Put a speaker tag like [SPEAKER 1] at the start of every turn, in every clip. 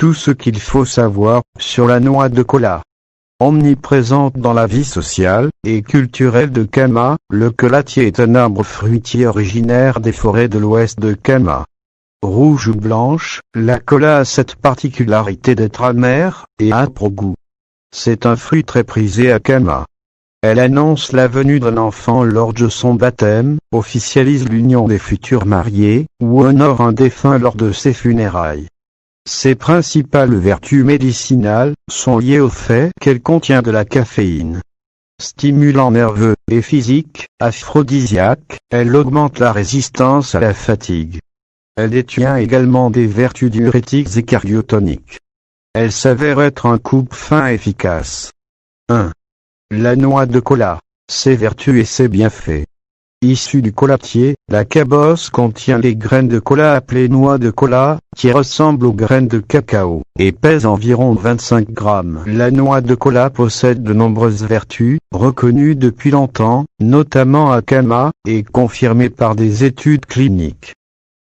[SPEAKER 1] tout ce qu'il faut savoir sur la noix de cola. Omniprésente dans la vie sociale et culturelle de Kama, le colatier est un arbre fruitier originaire des forêts de l'ouest de Kama. Rouge ou blanche, la cola a cette particularité d'être amère et âpre au goût. C'est un fruit très prisé à Kama. Elle annonce la venue d'un enfant lors de son baptême, officialise l'union des futurs mariés, ou honore un défunt lors de ses funérailles. Ses principales vertus médicinales sont liées au fait qu'elle contient de la caféine. Stimulant nerveux et physique, aphrodisiaque, elle augmente la résistance à la fatigue. Elle détient également des vertus diurétiques et cardiotoniques. Elle s'avère être un coupe-faim efficace. 1. La noix de cola, ses vertus et ses bienfaits. Issue du colatier, la cabosse contient les graines de cola appelées noix de cola, qui ressemblent aux graines de cacao, et pèse environ 25 grammes. La noix de cola possède de nombreuses vertus, reconnues depuis longtemps, notamment à Kama, et confirmées par des études cliniques.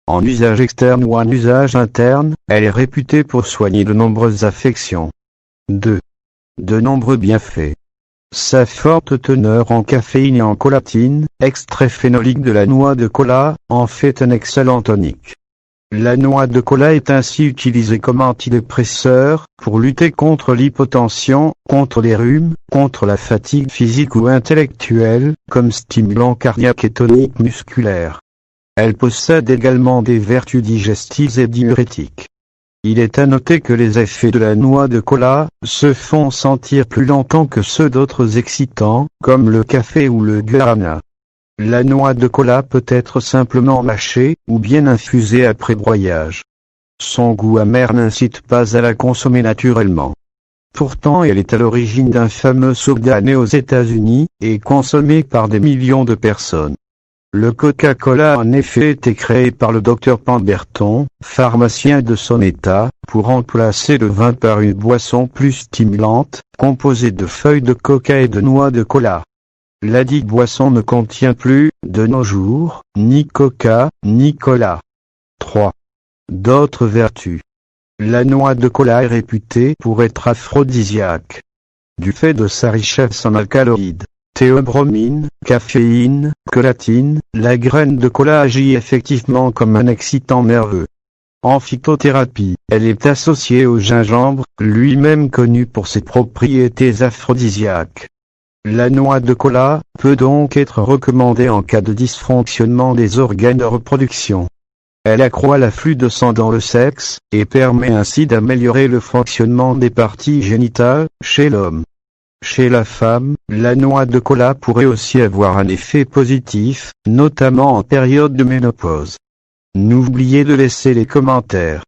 [SPEAKER 1] En usage externe ou en usage interne, elle est réputée pour soigner de nombreuses affections. 2. De nombreux bienfaits. Sa forte teneur en caféine et en colatine, extrait phénolique de la noix de cola, en fait un excellent tonique. La noix de cola est ainsi utilisée comme antidépresseur, pour lutter contre l'hypotension, contre les rhumes, contre la fatigue physique ou intellectuelle, comme stimulant cardiaque et tonique musculaire. Elle possède également des vertus digestives et diurétiques. Il est à noter que les effets de la noix de cola se font sentir plus longtemps que ceux d'autres excitants, comme le café ou le guarana. La noix de cola peut être simplement mâchée, ou bien infusée après broyage. Son goût amer n'incite pas à la consommer naturellement. Pourtant elle est à l'origine d'un fameux soda né aux États-Unis, et consommé par des millions de personnes. Le Coca-Cola a en effet été créé par le Dr Pemberton, pharmacien de son état, pour remplacer le vin par une boisson plus stimulante, composée de feuilles de coca et de noix de cola. Ladite boisson ne contient plus, de nos jours, ni coca, ni cola. 3. D'autres vertus. La noix de cola est réputée pour être aphrodisiaque. Du fait de sa richesse en alcaloïdes, théobromine, caféine, colatine, la graine de cola agit effectivement comme un excitant nerveux. En phytothérapie, elle est associée au gingembre, lui-même connu pour ses propriétés aphrodisiaques. La noix de cola peut donc être recommandée en cas de dysfonctionnement des organes de reproduction. Elle accroît l'afflux de sang dans le sexe, et permet ainsi d'améliorer le fonctionnement des parties génitales, chez l'homme. Chez la femme, la noix de cola pourrait aussi avoir un effet positif, notamment en période de ménopause. N'oubliez de laisser les commentaires.